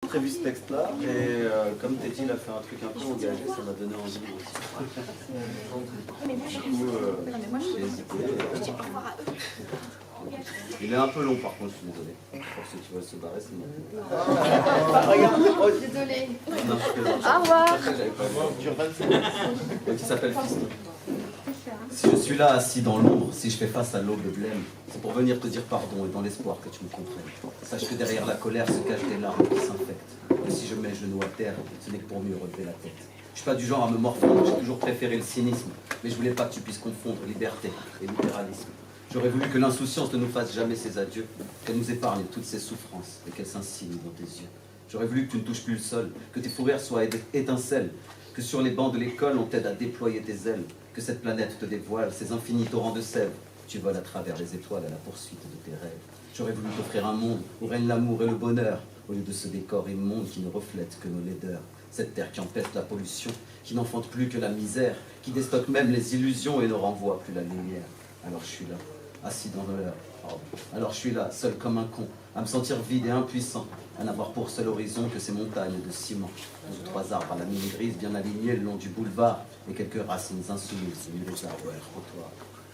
prévu ce texte-là et comme Teddy il a fait un truc un peu engagé, ça m'a donné envie aussi. Du coup, j'ai hésité. Il est un peu long par contre, je suis désolé. Pour ceux qui veulent se barrer, c'est bon. Désolé. Non, je plaisante. Au revoir. Donc il s'appelle Fiston. Si je suis là assis dans l'ombre, si je fais face à l'aube de blême, c'est pour venir te dire pardon et dans l'espoir que tu me comprennes. Sache que derrière la colère se cachent des larmes qui s'infectent. Et si je mets le genou à terre, ce n'est que pour mieux relever la tête. Je suis pas du genre à me morfondre, j'ai toujours préféré le cynisme, mais je voulais pas que tu puisses confondre liberté et libéralisme. J'aurais voulu que l'insouciance ne nous fasse jamais ses adieux, qu'elle nous épargne toutes ses souffrances et qu'elle s'insigne dans tes yeux. J'aurais voulu que tu ne touches plus le sol, que tes fous rires soient étincelles, que sur les bancs de l'école on t'aide à déployer tes ailes, que cette planète te dévoile ses infinis torrents de sève. Tu voles à travers les étoiles à la poursuite de tes rêves. J'aurais voulu t'offrir un monde où règne l'amour et le bonheur, au lieu de ce décor immonde qui ne reflète que nos laideurs. Cette terre qui empêche la pollution, qui n'enfante plus que la misère, qui déstocke même les illusions et ne renvoie plus la lumière. Alors je suis là, assis dans l'heure. Alors je suis là, seul comme un con, à me sentir vide et impuissant, à n'avoir pour seul horizon que ces montagnes de ciment. 2 ou 3 arbres à la mine grise bien alignés le long du boulevard, et quelques racines insoumises au milieu des arbres et trottoirs.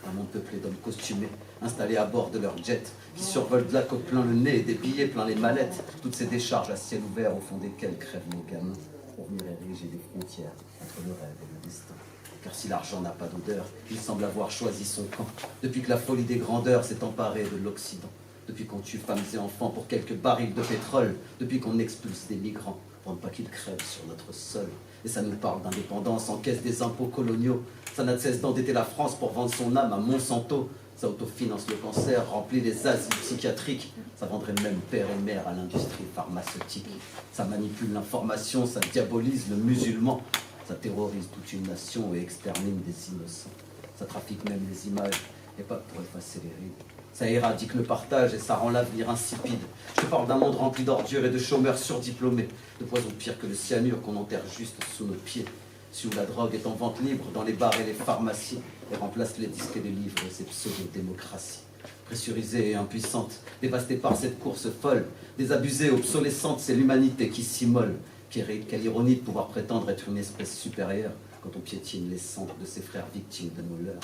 Un monde peuplé d'hommes costumés, installés à bord de leurs jets, qui survolent de la coque plein le nez et des billets plein les mallettes, toutes ces décharges à ciel ouvert au fond desquelles crèvent nos gamins, pour venir ériger des frontières entre le rêve et le destin. Car si l'argent n'a pas d'odeur, il semble avoir choisi son camp, depuis que la folie des grandeurs s'est emparée de l'Occident, depuis qu'on tue femmes et enfants pour quelques barils de pétrole, depuis qu'on expulse des migrants pour ne pas qu'ils crèvent sur notre sol. Et ça nous parle d'indépendance, encaisse des impôts coloniaux, ça n'a de cesse d'endetter la France pour vendre son âme à Monsanto, ça autofinance le cancer, remplit les asiles psychiatriques, ça vendrait même père et mère à l'industrie pharmaceutique, ça manipule l'information, ça diabolise le musulman, ça terrorise toute une nation et extermine des innocents. Ça trafique même les images, et pas pour effacer les rides. Ça éradique le partage et ça rend l'avenir insipide. Je te parle d'un monde rempli d'ordures et de chômeurs surdiplômés, de poisons pires que le cyanure qu'on enterre juste sous nos pieds. Si où la drogue est en vente libre dans les bars et les pharmacies, et remplace les disques et les livres et ces pseudo-démocraties. Pressurisée et impuissante, dévastée par cette course folle, désabusée, obsolescente, c'est l'humanité qui s'immole. Quelle ironie de pouvoir prétendre être une espèce supérieure quand on piétine les cendres de ses frères victimes de nos leurs.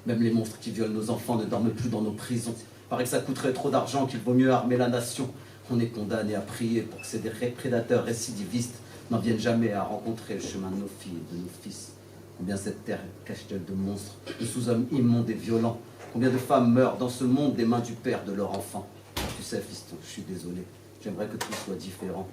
Même les monstres qui violent nos enfants ne dorment plus dans nos prisons. Paraît que ça coûterait trop d'argent qu'il vaut mieux armer la nation. On est condamné à prier pour que ces prédateurs récidivistes n'en viennent jamais à rencontrer le chemin de nos filles et de nos fils. Combien cette terre cache-t-elle de monstres, de sous-hommes immondes et violents? Combien de femmes meurent dans ce monde des mains du père de leur enfant? Tu sais, fiston, je suis désolé. J'aimerais que tout soit différent.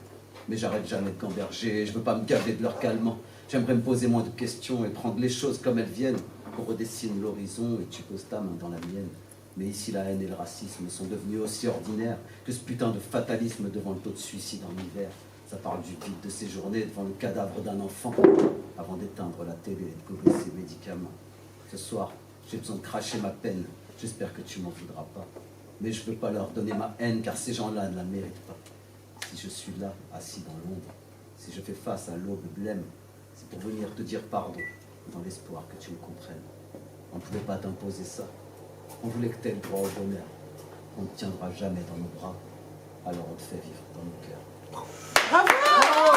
Mais j'arrête jamais de gamberger, je veux pas me gaver de leur calmant. J'aimerais me poser moins de questions et prendre les choses comme elles viennent. On redessine l'horizon et tu poses ta main dans la mienne. Mais ici, la haine et le racisme sont devenus aussi ordinaires que ce putain de fatalisme devant le taux de suicide en hiver. Ça parle du vide de ces journées devant le cadavre d'un enfant, avant d'éteindre la télé et de gober ses médicaments. Ce soir, j'ai besoin de cracher ma peine. J'espère que tu m'en voudras pas. Mais je veux pas leur donner ma haine, car ces gens-là ne la méritent pas. Si je suis là, assis dans l'ombre, si je fais face à l'aube blême, c'est pour venir te dire pardon, dans l'espoir que tu me comprennes. On ne pouvait pas t'imposer ça. On voulait que tu aies le droit au bonheur. On ne tiendra jamais dans nos bras, alors on te fait vivre dans nos cœurs. Bravo!